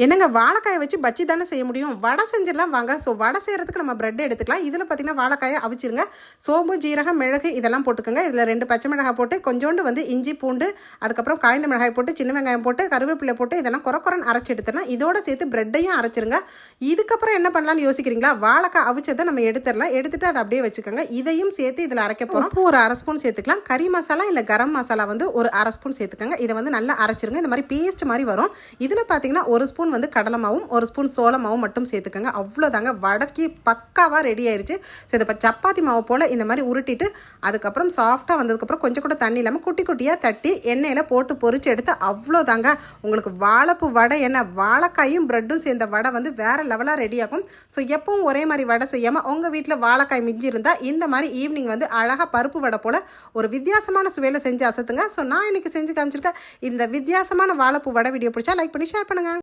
என்னங்க வாழைக்காயை வச்சு பஜ்ஜி தானே செய்ய முடியும். வடை செஞ்சிடலாம் வாங்க. ஸோ வடை செய்கிறதுக்கு நம்ம பிரெட் எடுத்துக்கலாம். இதில் பார்த்தீங்கன்னா வாழைக்காயை அவிச்சிருங்க. சோம்பு, ஜீரகம், மிளகு இதெல்லாம் போட்டுக்கோங்க. இதில் 2 பச்சை மிளகாய் போட்டு கொஞ்சோண்டு இஞ்சி, பூண்டு, அதுக்கப்புறம் காய்ந்த மிளகாய் போட்டு, சின்ன வெங்காயம் போட்டு, கருவேப்பிலை போட்டு இதெல்லாம் குறக்குறன்னு அரைச்சி எடுத்துடலாம். இதோட சேர்த்து பிரெட்டையும் அரைச்சிருங்க. இதுக்கப்புறம் என்ன பண்ணலாம்னு யோசிக்கிறீங்களா? வாழைக்காய் அவிச்சதை நம்ம எடுத்துடலாம். எடுத்துட்டு அதை அப்படியே வச்சுக்கோங்க. இதையும் சேர்த்து இதில் அரைக்க போகிறோம். ஒரு 1/2 ஸ்பூன் சேர்த்துக்கலாம். கறி மசாலா இல்லை கரம் மசாலா ஒரு 1/2 ஸ்பூன் சேர்த்துக்கோங்க. இதை நல்லா அரைச்சிருங்க. இந்த மாதிரி பேஸ்ட் மாதிரி வரும். இதில் பார்த்தீங்கன்னா 1 ஸ்பூன் கடலை மாவும் 1 ஸ்பூன் சோள மாவும் மட்டும் சேர்த்துக்கோங்க. அவ்வளோதாங்க, வடக்கி பக்காவாக ரெடி ஆயிடுச்சு. ஸோ இதை இப்போ சப்பாத்தி மாவு போல் இந்த மாதிரி உருட்டிட்டு அதுக்கப்புறம் சாஃப்டாக வந்ததுக்கப்புறம் கொஞ்சம் கூட தண்ணி இல்லாமல் குட்டி குட்டியாக தட்டி எண்ணெயில் போட்டு பொரிச்சு எடுத்து அவ்வளோதாங்க உங்களுக்கு வாழைப்பூ வடை. என்ன வாழைக்காயும் ப்ரெட்டும் சேர்ந்த வடை வேறு லெவலாக ரெடி ஆகும். ஸோ எப்பவும் ஒரே மாதிரி வடை செய்யாமல் உங்கள் வீட்டில் வாழைக்காய் மிஞ்சி இருந்தால் இந்த மாதிரி ஈவினிங் அழகாக பருப்பு வடை போல் ஒரு வித்தியாசமான சுவையில் செஞ்சு அசத்துங்க. ஸோ நான் இன்னைக்கு செஞ்சு காமிச்சிருக்கேன். இந்த வித்தியாசமான வாழைப்பூ வடை வீடியோ பிடிச்சா லைக் பண்ணி ஷேர் பண்ணுங்கள்.